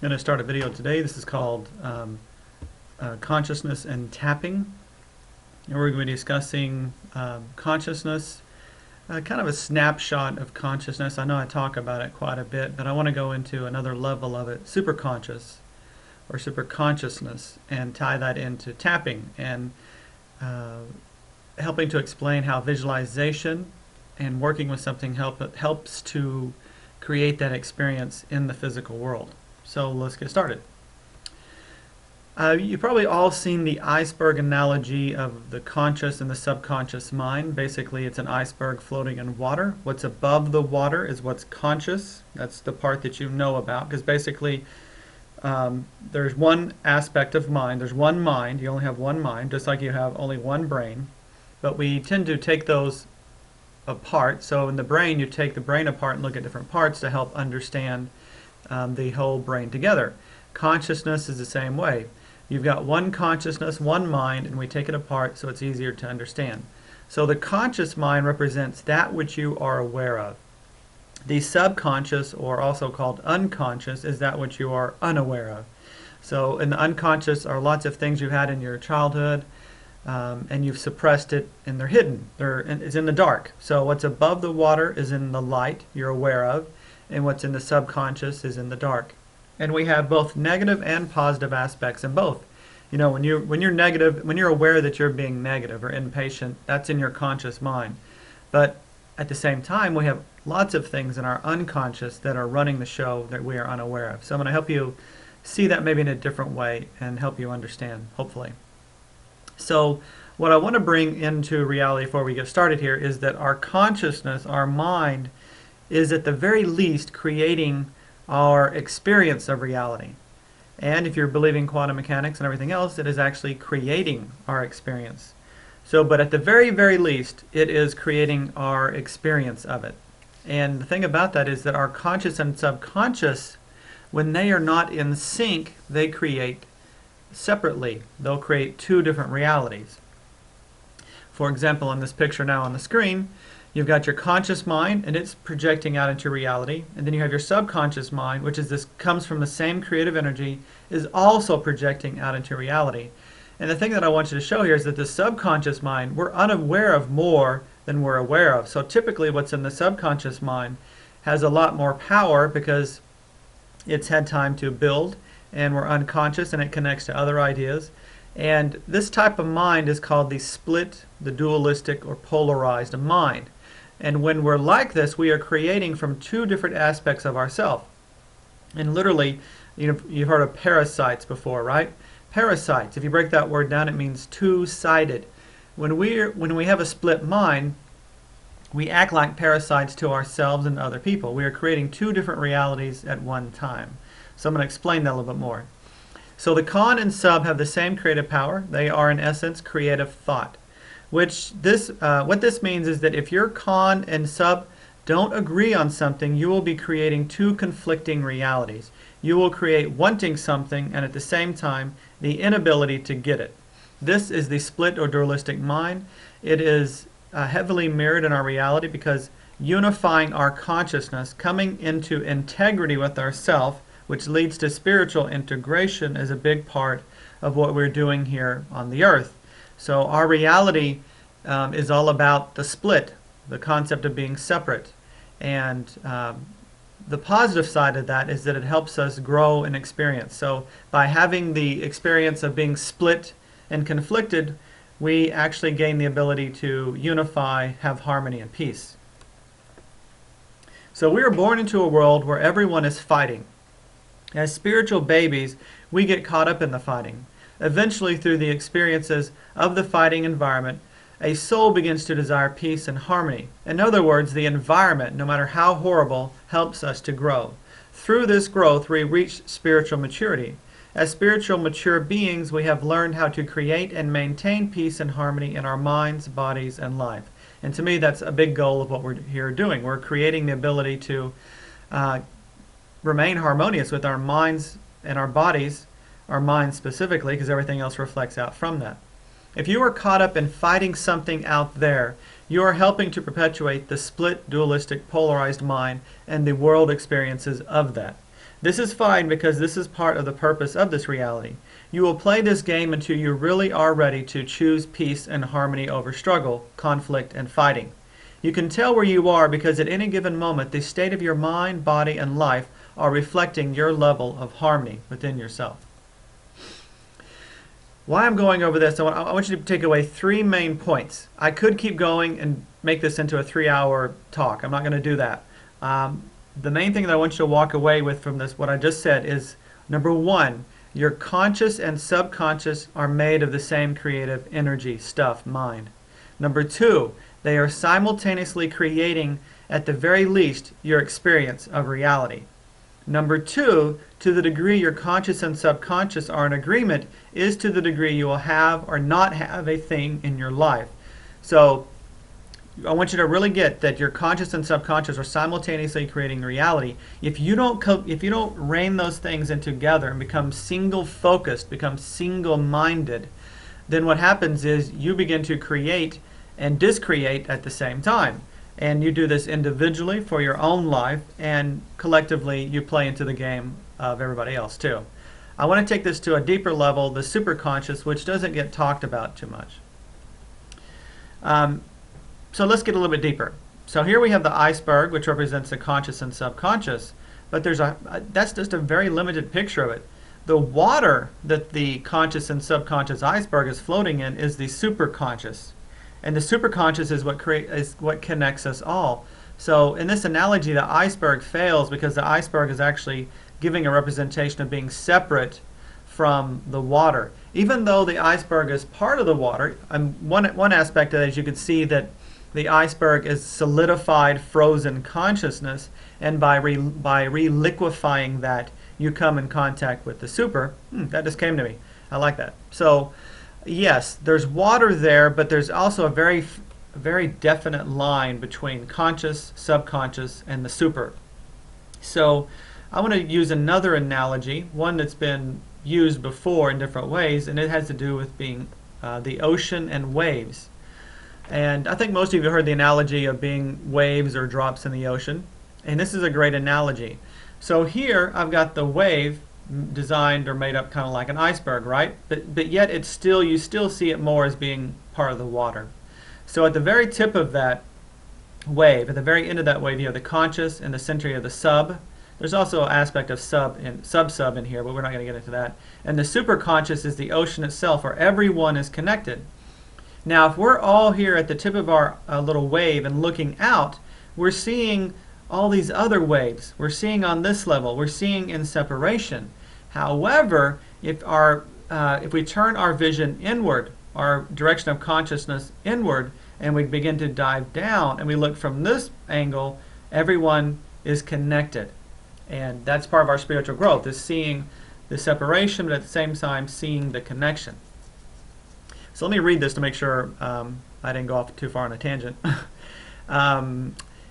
going to start a video today. This is called Consciousness and Tapping. And we're going to be discussing consciousness, kind of a snapshot of consciousness. I know I talk about it quite a bit, but I want to go into another level of it, superconscious or superconsciousness, and tie that into tapping and helping to explain how visualization and working with something helps to create that experience in the physical world. So let's get started. You've probably all seen the iceberg analogy of the conscious and the subconscious mind. Basically, it's an iceberg floating in water. What's above the water is what's conscious. That's the part that you know about, because basically there's one aspect of mind. There's one mind. You only have one mind, just like you have only one brain. But we tend to take those apart. So in the brain, you take the brain apart and look at different parts to help understand the whole brain together. Consciousness is the same way. You've got one consciousness, one mind, and we take it apart so it's easier to understand. So the conscious mind represents that which you are aware of. The subconscious, or also called unconscious, is that which you are unaware of. So in the unconscious are lots of things you had in your childhood, and you've suppressed it, and they're hidden. It's in the dark. So what's above the water is in the light you're aware of, and what's in the subconscious is in the dark. And we have both negative and positive aspects in both. You know, when you're negative, when you're aware that you're being negative or impatient, that's in your conscious mind. But at the same time, we have lots of things in our unconscious that are running the show that we are unaware of. So I'm going to help you see that maybe in a different way and help you understand, hopefully. So what I want to bring into reality before we get started here is that our consciousness, our mind, is at the very least creating our experience of reality. And if you're believing quantum mechanics and everything else, it is actually creating our experience. So, but at the very, very least, it is creating our experience of it. And the thing about that is that our conscious and subconscious, when they are not in sync, they create separately. They'll create two different realities. For example, in this picture now on the screen, you've got your conscious mind, and it's projecting out into reality. And then you have your subconscious mind, which comes from the same creative energy, is also projecting out into reality. And the thing that I want you to show here is that the subconscious mind, we're unaware of more than we're aware of. So typically what's in the subconscious mind has a lot more power because it's had time to build, and we're unconscious, and it connects to other ideas. And this type of mind is called the split, the dualistic, or polarized mind. And when we're like this, we are creating from two different aspects of ourself. And literally, you've heard of parasites before, right? Parasites, if you break that word down, it means two-sided. When we have a split mind, we act like parasites to ourselves and other people. We are creating two different realities at one time. So I'm going to explain that a little bit more. So the con and sub have the same creative power. They are, in essence, creative thought. What this means is that if your con and sub don't agree on something, you will be creating two conflicting realities. You will create wanting something and at the same time the inability to get it. This is the split or dualistic mind. It is heavily mirrored in our reality because unifying our consciousness, coming into integrity with ourself, which leads to spiritual integration, is a big part of what we're doing here on the earth. So our reality is all about the split, the concept of being separate. And the positive side of that is that it helps us grow in experience. So by having the experience of being split and conflicted, we actually gain the ability to unify, have harmony and peace. So we are born into a world where everyone is fighting. As spiritual babies, we get caught up in the fighting. Eventually, through the experiences of the fighting environment, a soul begins to desire peace and harmony. In other words, the environment, no matter how horrible, helps us to grow. Through this growth, we reach spiritual maturity. As spiritual mature beings, we have learned how to create and maintain peace and harmony in our minds, bodies, and life. And to me, that's a big goal of what we're here doing. We're creating the ability to remain harmonious with our minds and our bodies, our minds specifically, because everything else reflects out from that. If you are caught up in fighting something out there, you are helping to perpetuate the split, dualistic, polarized mind and the world experiences of that. This is fine because this is part of the purpose of this reality. You will play this game until you really are ready to choose peace and harmony over struggle, conflict, and fighting. You can tell where you are because at any given moment the state of your mind, body, and life are reflecting your level of harmony within yourself. Why I'm going over this, I want you to take away 3 main points. I could keep going and make this into a 3-hour talk. I'm not going to do that. The main thing that I want you to walk away with from this, what I just said, is number 1, your conscious and subconscious are made of the same creative energy, stuff, mind. Number 2, they are simultaneously creating, at the very least, your experience of reality. Number 2, to the degree your conscious and subconscious are in agreement is to the degree you will have or not have a thing in your life. So I want you to really get that your conscious and subconscious are simultaneously creating reality. If you don't rein those things in together and become single focused, become single minded, then what happens is you begin to create and discreate at the same time. And you do this individually for your own life, and collectively you play into the game of everybody else too. I want to take this to a deeper level, the superconscious, which doesn't get talked about too much. So let's get a little bit deeper. So here we have the iceberg, which represents the conscious and subconscious, but that's just a very limited picture of it. The water that the conscious and subconscious iceberg is floating in is the superconscious. And the superconscious is what connects us all. So in this analogy, the iceberg fails because the iceberg is actually giving a representation of being separate from the water. Even though the iceberg is part of the water, one aspect of it is you can see that the iceberg is solidified, frozen consciousness, and by reliquefying that, you come in contact with the super. That just came to me. I like that. So yes, there's water there, but there's also a very definite line between conscious, subconscious, and the super. So I want to use another analogy, one that's been used before in different ways, and it has to do with being the ocean and waves. And I think most of you have heard the analogy of being waves or drops in the ocean, and this is a great analogy. So here I've got the wave designed or made up kind of like an iceberg, right? But yet you still see it more as being part of the water. So at the very tip of that wave, at the very end of that wave, you have the conscious, and the center you have the sub. There's also an aspect of sub in here, but we're not going to get into that. And the superconscious is the ocean itself, where everyone is connected. Now, if we're all here at the tip of our little wave and looking out, we're seeing all these other waves. We're seeing on this level. We're seeing in separation. However, if we turn our vision inward, our direction of consciousness inward, and we begin to dive down and we look from this angle, everyone is connected. And that's part of our spiritual growth, is seeing the separation, but at the same time seeing the connection. So let me read this to make sure I didn't go off too far on a tangent.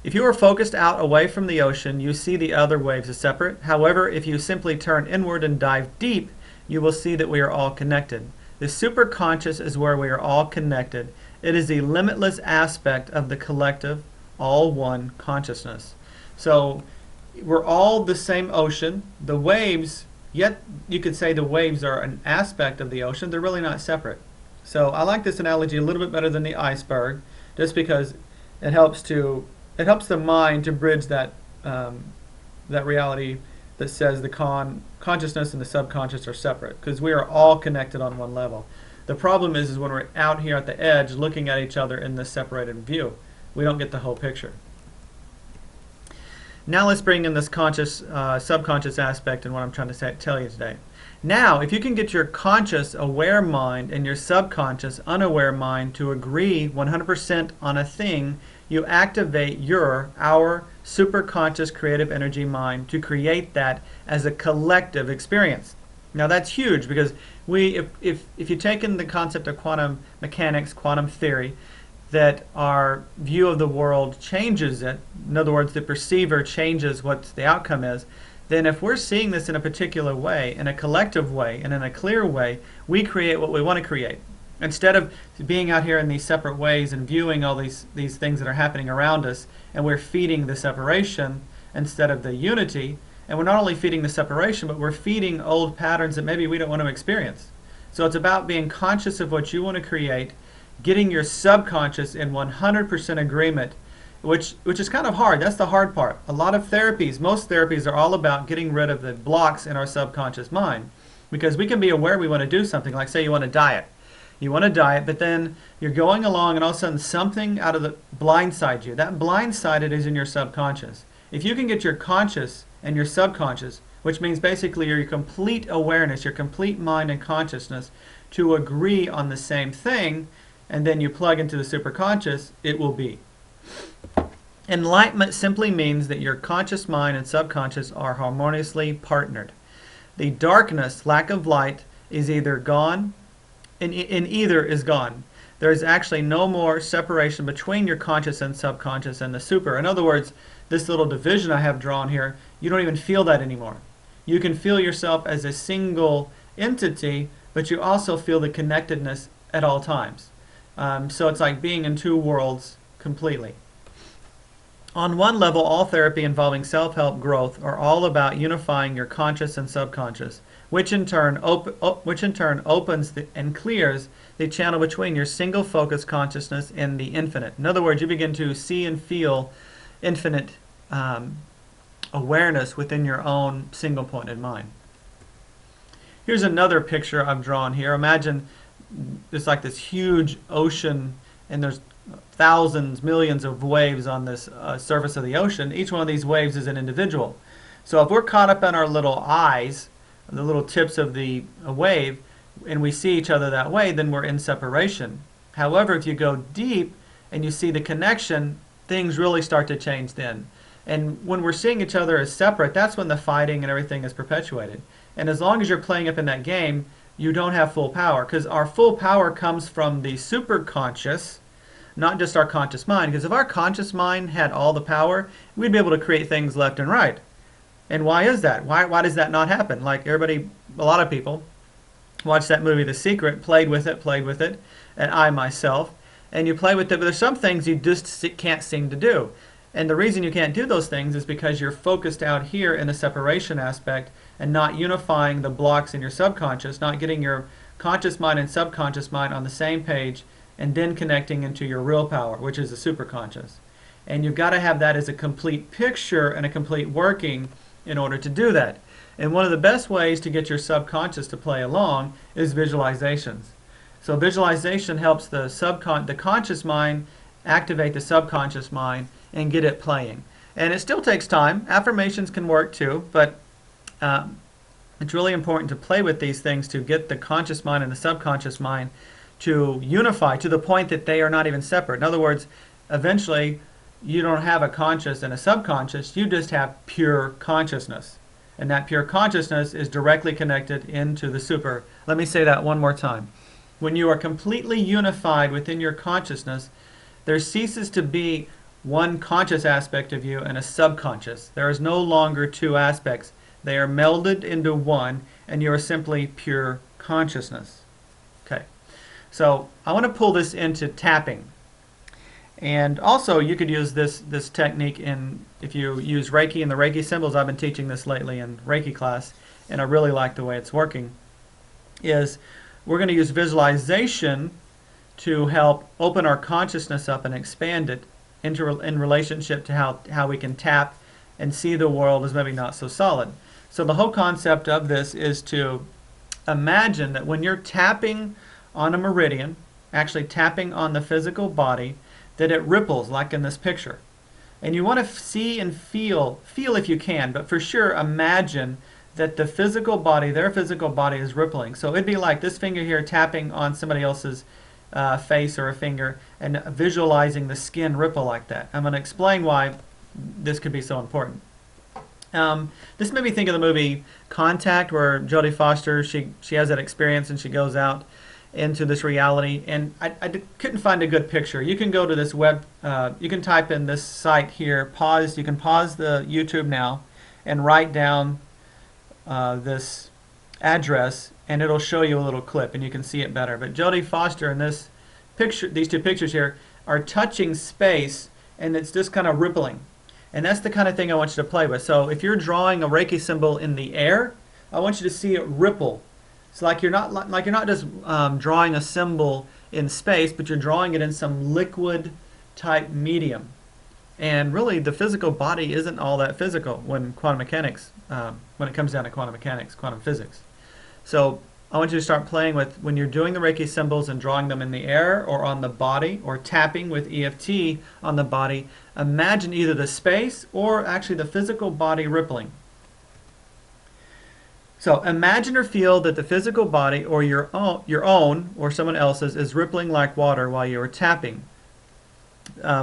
If you are focused out away from the ocean, you see the other waves as separate. However, if you simply turn inward and dive deep, you will see that we are all connected. The superconscious is where we are all connected. It is the limitless aspect of the collective, all one consciousness. So we're all the same ocean. The waves, yet you could say the waves are an aspect of the ocean. They're really not separate. So I like this analogy a little bit better than the iceberg, just because it helps the mind to bridge that reality that says the consciousness and the subconscious are separate, because we are all connected on one level. The problem is when we're out here at the edge looking at each other in this separated view, we don't get the whole picture. Now let's bring in this conscious, subconscious aspect and what I'm trying to tell you today. Now, if you can get your conscious, aware mind and your subconscious, unaware mind to agree 100% on a thing, you activate our superconscious creative energy mind to create that as a collective experience. Now that's huge, because if you take in the concept of quantum mechanics, quantum theory, that our view of the world changes it, in other words, the perceiver changes what the outcome is, then if we're seeing this in a particular way, in a collective way, and in a clear way, we create what we want to create. Instead of being out here in these separate ways and viewing all these things that are happening around us, and we're feeding the separation instead of the unity, And we're not only feeding the separation, but we're feeding old patterns that maybe we don't want to experience. So it's about being conscious of what you want to create, getting your subconscious in 100% agreement, which is kind of hard. That's the hard part. A lot of therapies, most therapies are all about getting rid of the blocks in our subconscious mind, because we can be aware we want to do something, like say you want to diet. You want to diet, but then you're going along and all of a sudden something out of the blindsides you. That blindsided is in your subconscious. If you can get your conscious and your subconscious, which means basically your complete awareness, your complete mind and consciousness, to agree on the same thing, and then you plug into the superconscious, it will be. Enlightenment simply means that your conscious mind and subconscious are harmoniously partnered. The darkness, lack of light, is either gone, and either is gone. There is actually no more separation between your conscious and subconscious and the super. In other words, this little division I have drawn here, you don't even feel that anymore. You can feel yourself as a single entity, but you also feel the connectedness at all times. So it's like being in two worlds completely. On one level, all therapy involving self-help growth are all about unifying your conscious and subconscious, which in turn opens and clears the channel between your single focus consciousness and the infinite. In other words, you begin to see and feel infinite awareness within your own single pointed mind. Here's another picture I've drawn here. Imagine it's like this huge ocean, and there's thousands, millions of waves on this surface of the ocean. Each one of these waves is an individual. So if we're caught up in our little eyes, the little tips of the wave, and we see each other that way, then we're in separation. However, if you go deep and you see the connection, things really start to change then. And when we're seeing each other as separate, that's when the fighting and everything is perpetuated. And as long as you're playing up in that game, you don't have full power, because our full power comes from the superconscious, not just our conscious mind. Because if our conscious mind had all the power, we'd be able to create things left and right. And why is that? Why does that not happen? Like everybody, a lot of people watched that movie The Secret, played with it, and I myself, and you play with it, but there's some things you just can't seem to do. And the reason you can't do those things is because you're focused out here in the separation aspect and not unifying the blocks in your subconscious, not getting your conscious mind and subconscious mind on the same page, and then connecting into your real power, which is the superconscious. And you've got to have that as a complete picture and a complete working in order to do that. And one of the best ways to get your subconscious to play along is visualizations. So visualization helps the conscious mind activate the subconscious mind and get it playing. And it still takes time. Affirmations can work too, but it's really important to play with these things to get the conscious mind and the subconscious mind to unify to the point that they are not even separate. In other words, eventually you don't have a conscious and a subconscious, you just have pure consciousness. And that pure consciousness is directly connected into the super. Let me say that one more time. When you are completely unified within your consciousness, there ceases to be one conscious aspect of you and a subconscious. There is no longer two aspects. They are melded into one, and you are simply pure consciousness. Okay, so I want to pull this into tapping. And also you could use this technique if you use Reiki and the Reiki symbols. I've been teaching this lately in Reiki class, and I really like the way it's working. We're going to use visualization to help open our consciousness up and expand it in relationship to how we can tap and see the world as maybe not so solid. So the whole concept of this is to imagine that when you're tapping on a meridian, actually tapping on the physical body, that it ripples like in this picture. And you want to see and feel if you can, but for sure imagine that the physical body, their physical body is rippling. So it'd be like this finger here tapping on somebody else's face or a finger and visualizing the skin ripple like that. I'm going to explain why this could be so important. This made me think of the movie Contact, where Jodie Foster, she has that experience and she goes out into this reality, and I couldn't find a good picture. You can go to this web, you can type in this site here, you can pause the YouTube now and write down this address, and it'll show you a little clip and you can see it better. But Jodie Foster in this picture, these two pictures here, are touching space, and it's just kind of rippling. And that's the kind of thing I want you to play with. So if you're drawing a Reiki symbol in the air, I want you to see it ripple. It's like you're not just drawing a symbol in space, but you're drawing it in some liquid type medium. And really, the physical body isn't all that physical when quantum mechanics, when it comes down to quantum mechanics, quantum physics. So I want you to start playing with, when you're doing the Reiki symbols and drawing them in the air or on the body or tapping with EFT on the body, imagine either the space or actually the physical body rippling. So imagine or feel that the physical body or your own or someone else's is rippling like water while you are tapping,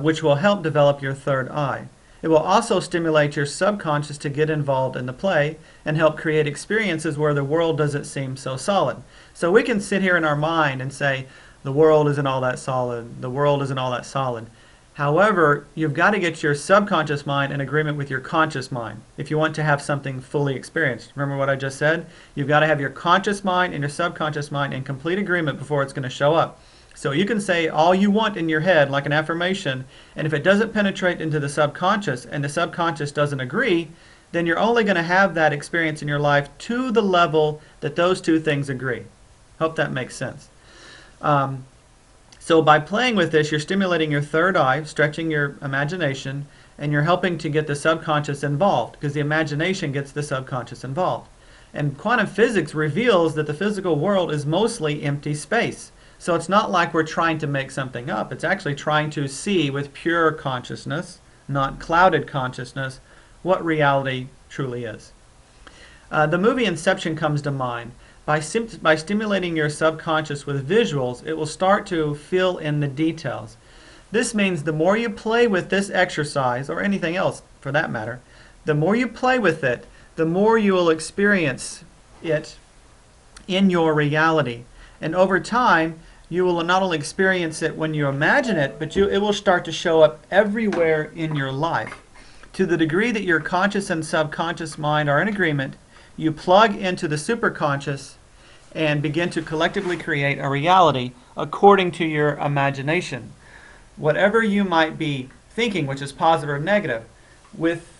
which will help develop your third eye. It will also stimulate your subconscious to get involved in the play and help create experiences where the world doesn't seem so solid. So we can sit here in our mind and say, the world isn't all that solid, the world isn't all that solid. However, you've got to get your subconscious mind in agreement with your conscious mind if you want to have something fully experienced. Remember what I just said? You've got to have your conscious mind and your subconscious mind in complete agreement before it's going to show up. So you can say all you want in your head, like an affirmation, and if it doesn't penetrate into the subconscious and the subconscious doesn't agree, then you're only going to have that experience in your life to the level that those two things agree. Hope that makes sense. So by playing with this, you're stimulating your third eye, stretching your imagination, and you're helping to get the subconscious involved, because the imagination gets the subconscious involved. And quantum physics reveals that the physical world is mostly empty space. So it's not like we're trying to make something up. It's actually trying to see with pure consciousness, not clouded consciousness, what reality truly is. The movie Inception comes to mind. By stimulating your subconscious with visuals, it will start to fill in the details. This means the more you play with this exercise, or anything else for that matter, the more you play with it, the more you will experience it in your reality. And over time, you will not only experience it when you imagine it, but it will start to show up everywhere in your life. To the degree that your conscious and subconscious mind are in agreement, you plug into the superconscious and begin to collectively create a reality according to your imagination. Whatever you might be thinking, which is positive or negative, with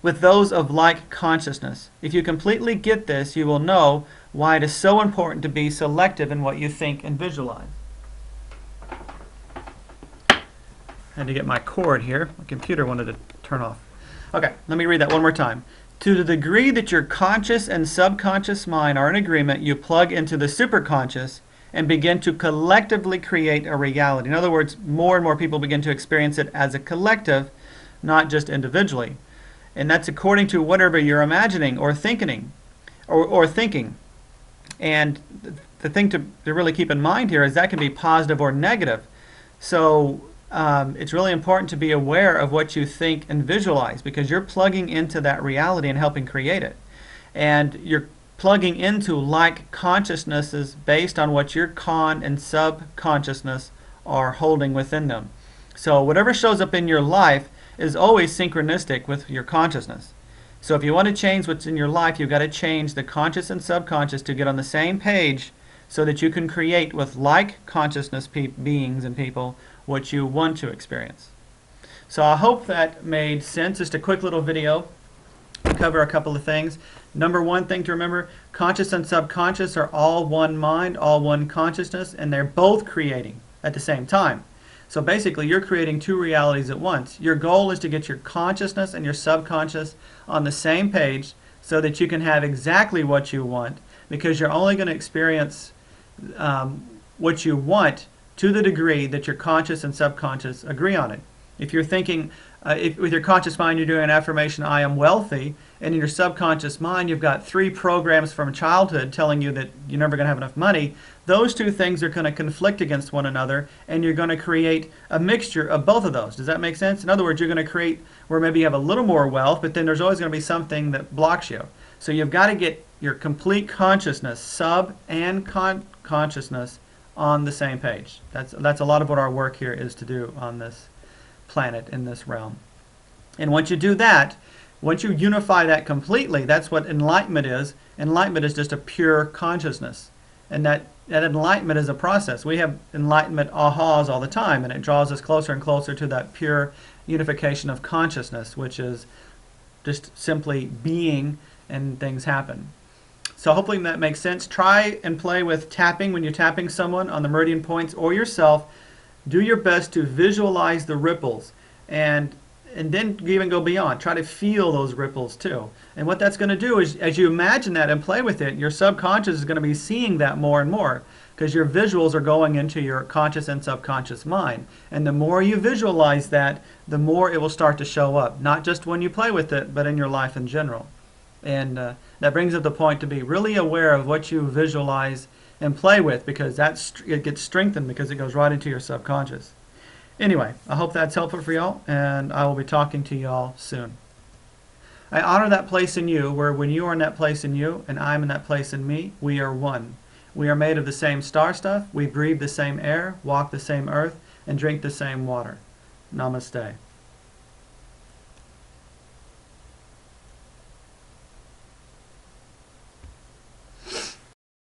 those of like consciousness. If you completely get this, you will know why it is so important to be selective in what you think and visualize. I had to get my cord here. My computer wanted to turn off. Okay, let me read that one more time. To the degree that your conscious and subconscious mind are in agreement, you plug into the superconscious and begin to collectively create a reality. In other words, more and more people begin to experience it as a collective, not just individually. And that's according to whatever you're imagining or thinking. And the thing to really keep in mind here is that can be positive or negative. So it's really important to be aware of what you think and visualize, because you're plugging into that reality and helping create it. And you're plugging into like consciousnesses based on what your con and subconsciousness are holding within them. So whatever shows up in your life is always synchronistic with your consciousness. So if you want to change what's in your life, you've got to change the conscious and subconscious to get on the same page so that you can create with like consciousness beings and people what you want to experience. So I hope that made sense. Just a quick little video to cover a couple of things. Number one thing to remember, conscious and subconscious are all one mind, all one consciousness, and they're both creating at the same time. So basically, you're creating two realities at once. Your goal is to get your consciousness and your subconscious on the same page so that you can have exactly what you want, because you're only going to experience what you want to the degree that your conscious and subconscious agree on it. If you're thinking, with your conscious mind you're doing an affirmation, I am wealthy, and in your subconscious mind you've got 3 programs from childhood telling you that you're never going to have enough money, those two things are going to conflict against one another, and you're going to create a mixture of both of those. Does that make sense? In other words, you're going to create where maybe you have a little more wealth, but then there's always going to be something that blocks you. So you've got to get your complete consciousness, sub and consciousness, on the same page. That's a lot of what our work here is to do on this planet, in this realm. And once you do that, once you unify that completely, that's what enlightenment is. Enlightenment is just a pure consciousness. And that enlightenment is a process. We have enlightenment ahas all the time, and it draws us closer and closer to that pure unification of consciousness, which is just simply being and things happen. So hopefully that makes sense. Try and play with tapping when you're tapping someone on the meridian points or yourself. Do your best to visualize the ripples and then even go beyond. Try to feel those ripples too. And what that's going to do is, as you imagine that and play with it, your subconscious is going to be seeing that more and more, because your visuals are going into your conscious and subconscious mind. And the more you visualize that, the more it will start to show up, not just when you play with it, but in your life in general. And that brings up the point to be really aware of what you visualize and play with, because it gets strengthened because it goes right into your subconscious. Anyway, I hope that's helpful for y'all, and I will be talking to y'all soon. I honor that place in you, where when you are in that place in you, and I'm in that place in me, we are one. We are made of the same star stuff, we breathe the same air, walk the same earth, and drink the same water. Namaste.